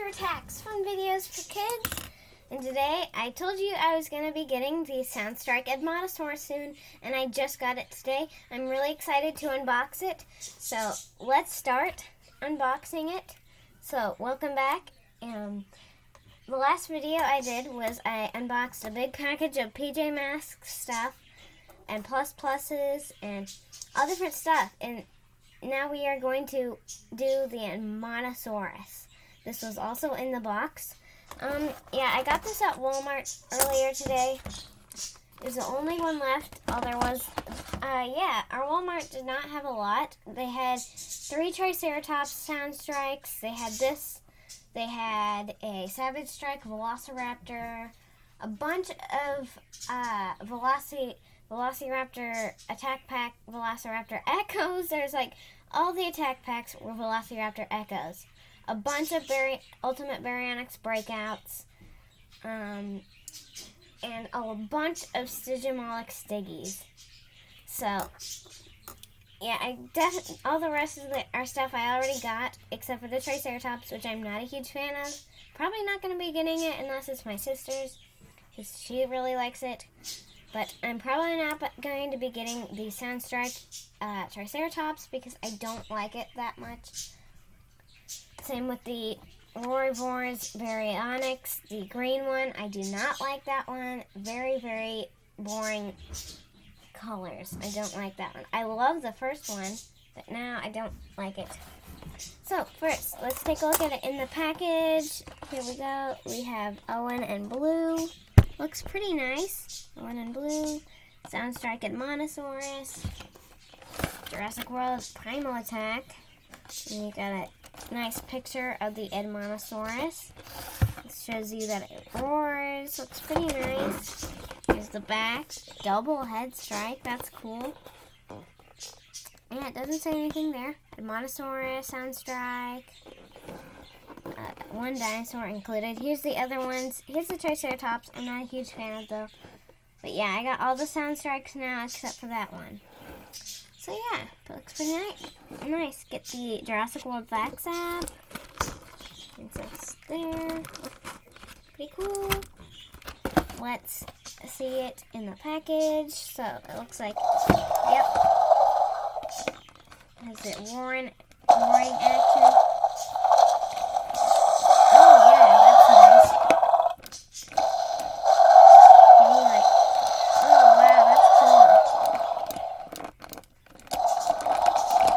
favorite attacks, fun videos for kids. And today, I told you I was going to be getting the Soundstrike Edmontosaurus soon, and I just got it today. I'm really excited to unbox it. So, let's start unboxing it. So, welcome back. The last video I did was I unboxed a big package of PJ Masks stuff and pluses and all different stuff. And now we are going to do the Edmontosaurus. This was also in the box. Yeah, I got this at Walmart earlier today. It was the only one left. All there was, our Walmart did not have a lot. They had 3 Triceratops Soundstrikes. They had this. They had a Savage Strike Velociraptor, a bunch of Velociraptor Attack Pack Velociraptor Echoes. There's like all the attack packs were Velociraptor Echoes. A bunch of Ultimate Baryonyx Breakouts, and a bunch of Stygimoloch Stiggies. So, yeah, all the rest of our stuff I already got, except for the Triceratops, which I'm not a huge fan of. Probably not going to be getting it unless it's my sister's, because she really likes it. But I'm probably not going to be getting the Soundstrike Triceratops because I don't like it that much. Same with the Roarivores Baryonyx, the green one. I do not like that one. Very, very boring colors. I don't like that one. I love the first one, but now I don't like it. So, first, let's take a look at it in the package. Here we go. We have Owen and Blue. Looks pretty nice. Owen and Blue. Soundstrike Edmontosaurus. Jurassic World's Primal Attack. And you got a nice picture of the Edmontosaurus. This shows you that it roars. Looks pretty nice. Here's the back. Double head strike. That's cool. Yeah, it doesn't say anything there. Edmontosaurus, Soundstrike. One dinosaur included. Here's the other ones. Here's the Triceratops. I'm not a huge fan of though. But yeah, I got all the Soundstrikes now except for that one. So yeah, it looks pretty nice. Get the Jurassic World Facts app. It's there. Pretty cool. Let's see it in the package. So it looks like, yep. Has it roaring action? Oh yeah, that's nice. Oh wow, that's cool.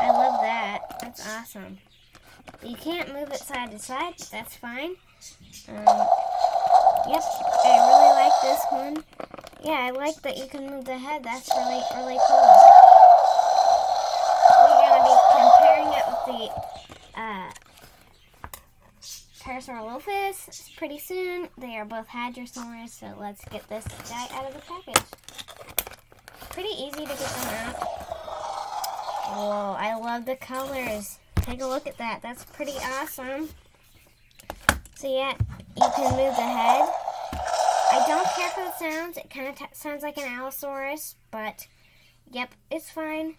I love that. That's awesome. You can't move it side to side, but that's fine. Yep, I really like this one. Yeah, I like that you can move the head. That's really, really cool. We're going to be comparing it with the Parasaurolophus pretty soon. They are both Hadrosaurs, so let's get this guy out of the package. Pretty easy to get them out. Whoa, I love the colors. Take a look at that. That's pretty awesome. So yeah, you can move the head. I don't care for the sounds. It kind of sounds like an Allosaurus, but yep, it's fine.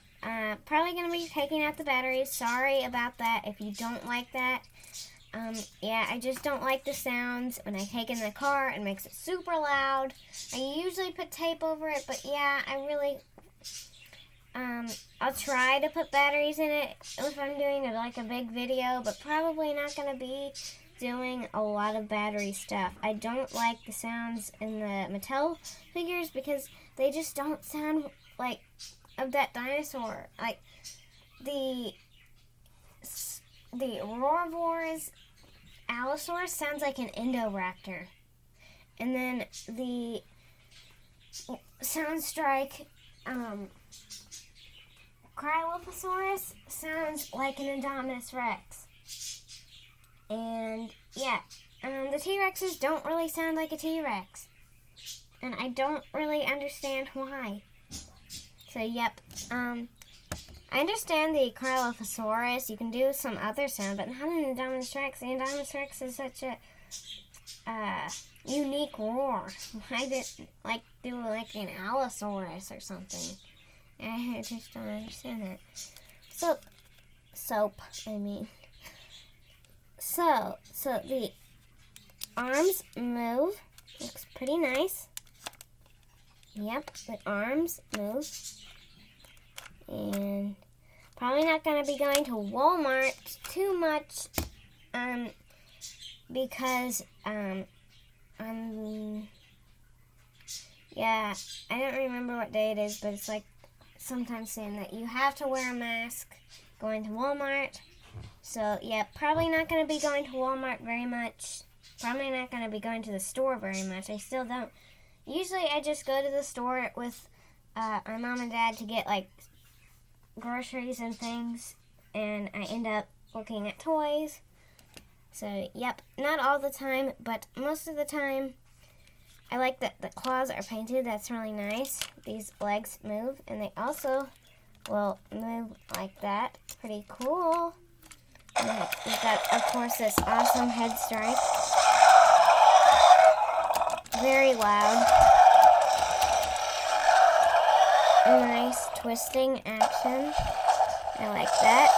Probably going to be taking out the batteries. Sorry about that if you don't like that. Yeah, I just don't like the sounds. When I take it in the car, it makes it super loud. I usually put tape over it, but yeah, I really... I'll try to put batteries in it if I'm doing a big video, but probably not going to be doing a lot of battery stuff. I don't like the sounds in the Mattel figures because they just don't sound like of that dinosaur. Like the Roarivores Allosaurus sounds like an Indoraptor, and then the Soundstrike Cryolophosaurus sounds like an Indominus Rex. And yeah, the T-Rexes don't really sound like a T-Rex. And I don't really understand why. So yep, I understand the Cryolophosaurus. You can do some other sound, but not an Indominus Rex. The Indominus Rex is such a unique roar. Why do an Allosaurus or something? I just don't understand that. Soap, I mean. So the arms move. Looks pretty nice. Yep, the arms move. And probably not going to be going to Walmart too much because yeah, I don't remember what day it is, but it's like sometime soon that you have to wear a mask going to Walmart. So yeah, probably not going to be going to Walmart very much. Probably not going to be going to the store very much. I still don't. Usually I just go to the store with my mom and dad to get like groceries and things, and I end up looking at toys. So yep, not all the time, but most of the time. I like that the claws are painted. That's really nice. These legs move, and they also will move like that. Pretty cool. And we've got, of course, this awesome head strike. Very loud. Nice twisting action. I like that.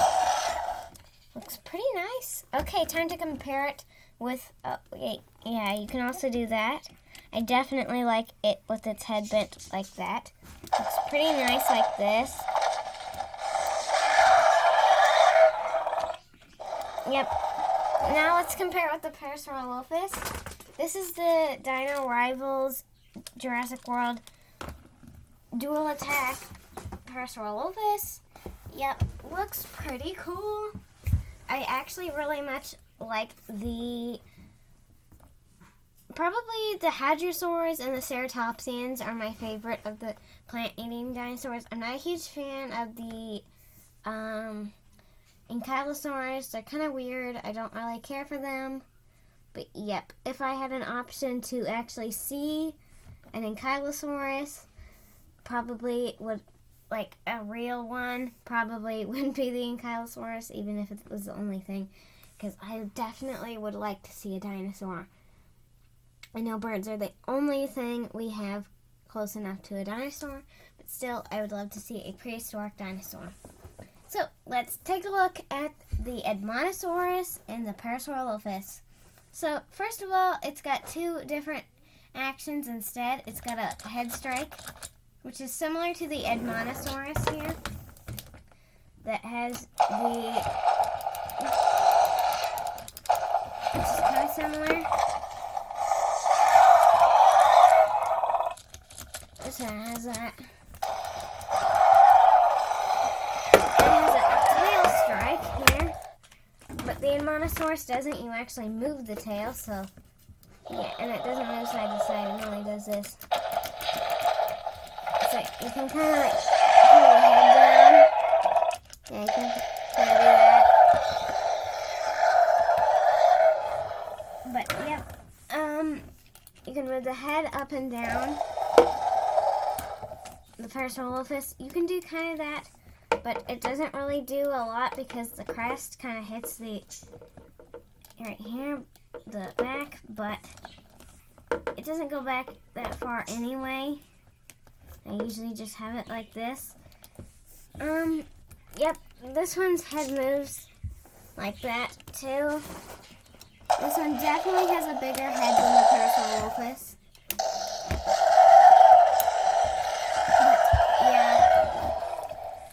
Looks pretty nice. Okay, time to compare it with, yeah, you can also do that. I definitely like it with its head bent like that. Looks pretty nice like this. Yep. Now let's compare it with the Parasaurolophus. This is the Dino Rivals Jurassic World Dual Attack Parasaurolophus. Yep, looks pretty cool. I actually really much like probably the Hadrosaurs and the Ceratopsians are my favorite of the plant-eating dinosaurs. I'm not a huge fan of the Ankylosaurus. They're kind of weird. I don't really care for them. But yep, if I had an option to actually see an Ankylosaurus, probably would, like a real one, probably wouldn't be the Ankylosaurus, even if it was the only thing. Because I definitely would like to see a dinosaur. I know birds are the only thing we have close enough to a dinosaur, but still, I would love to see a prehistoric dinosaur. So, let's take a look at the Edmontosaurus and the Parasaurolophus. So, first of all, it's got two different actions instead. It's got a head strike, which is similar to the Edmontosaurus here, that has which is kind of similar. This one has that. It has a tail strike here, but the Edmontosaurus doesn't. You actually move the tail, so yeah, and it doesn't move side to side. It only does this. So you can kind of like pull your head down. Yeah, you can kind of do that. But yep, you can move the head up and down. The Parasaurolophus, you can do kind of that, but it doesn't really do a lot because the crest kind of hits the right here, the back, but it doesn't go back that far anyway. I usually just have it like this. Yep, this one's head moves like that too. This one definitely has a bigger head than the Parasaurolophus.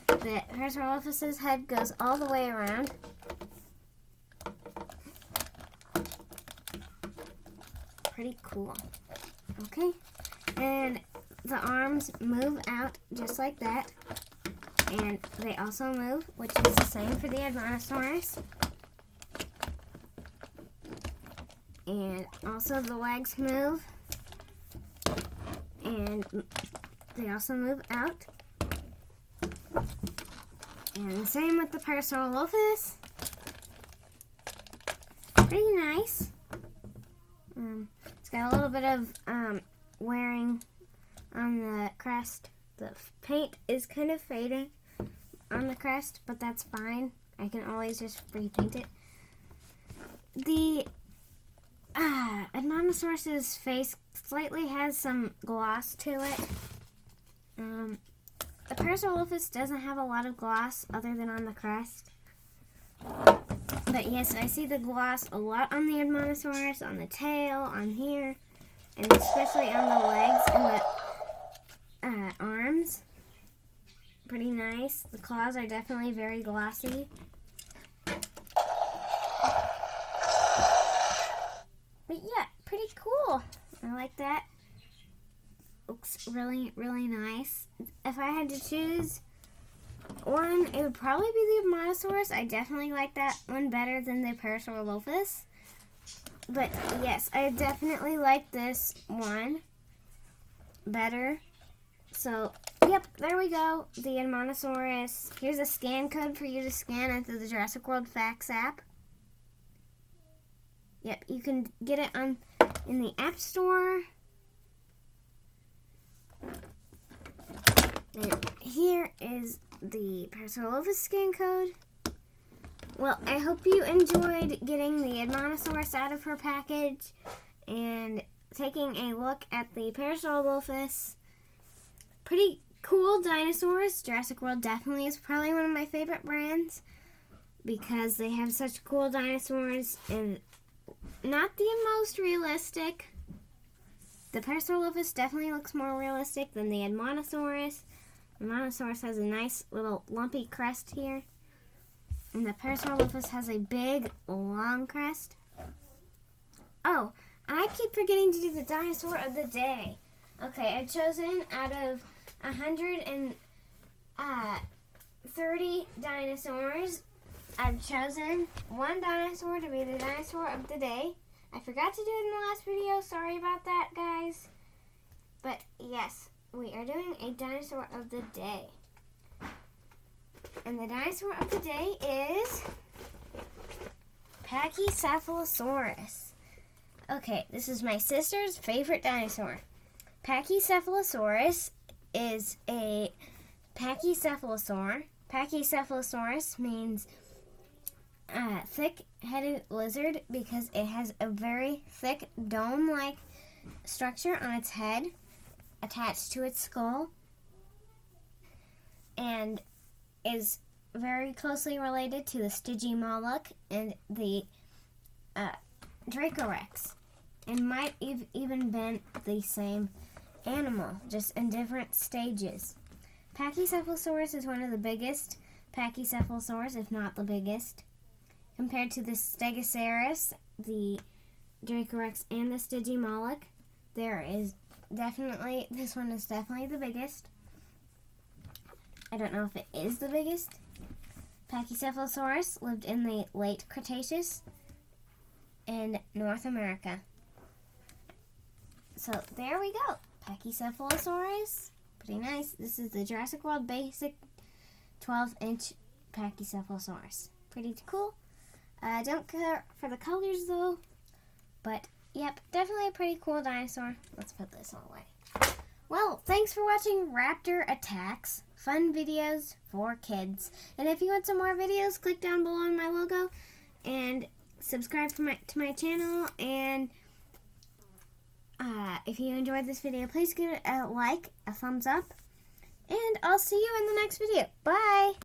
The Parasaurolophus's head goes all the way around. Pretty cool. Okay, and the arms move out just like that, and they also move, which is the same for the Edmontosaurus. And also the legs move, and they also move out. And the same with the Parasaurolophus. Pretty nice. It's got a little bit of wearing on the crest. The paint is kind of fading on the crest, but that's fine. I can always just repaint it. The Edmontosaurus's face slightly has some gloss to it. The Parasaurolophus doesn't have a lot of gloss other than on the crest. But yes, I see the gloss a lot on the Edmontosaurus, on the tail, on here, and especially on the legs and the arms. Pretty nice. The claws are definitely very glossy. But yeah, pretty cool. I like that. Looks really, really nice. If I had to choose one, it would probably be the Edmontosaurus. I definitely like that one better than the Parasaurolophus. But yes, I definitely like this one better. So, yep, there we go. The Edmontosaurus. Here's a scan code for you to scan into the Jurassic World Facts app. Yep, you can get it in the App Store. And here is the Parasaurolophus scan code. Well, I hope you enjoyed getting the Edmontosaurus out of her package and taking a look at the Parasaurolophus. Pretty cool dinosaurs. Jurassic World definitely is probably one of my favorite brands because they have such cool dinosaurs and not the most realistic. The Parasaurolophus definitely looks more realistic than the Edmontosaurus. The Edmontosaurus has a nice little lumpy crest here. And the Parasaurolophus has a big, long crest. Oh, I keep forgetting to do the dinosaur of the day. Okay, I've chosen out of 130 dinosaurs. I've chosen one dinosaur to be the dinosaur of the day. I forgot to do it in the last video. Sorry about that, guys. But yes, we are doing a dinosaur of the day. And the dinosaur of the day is Pachycephalosaurus. Okay, this is my sister's favorite dinosaur. Pachycephalosaurus is a pachycephalosaur. Pachycephalosaurus means thick-headed lizard because it has a very thick dome-like structure on its head attached to its skull and is very closely related to the Stygimoloch and the Dracorex, and might even been the same animal, just in different stages. Pachycephalosaurus is one of the biggest pachycephalosaurs, if not the biggest. Compared to the Stegosaurus, the Dracorex, and the Stygimoloch, this one is definitely the biggest. I don't know if it is the biggest. Pachycephalosaurus lived in the late Cretaceous in North America. So there we go. Pachycephalosaurus. Pretty nice. This is the Jurassic World Basic 12-inch Pachycephalosaurus. Pretty cool. Don't care for the colors though. But yep, definitely a pretty cool dinosaur. Let's put this all away. Well, thanks for watching Raptor Attacks. Fun videos for kids. And if you want some more videos, click down below on my logo and subscribe to my channel. And if you enjoyed this video, please give it a like, a thumbs up, and I'll see you in the next video. Bye!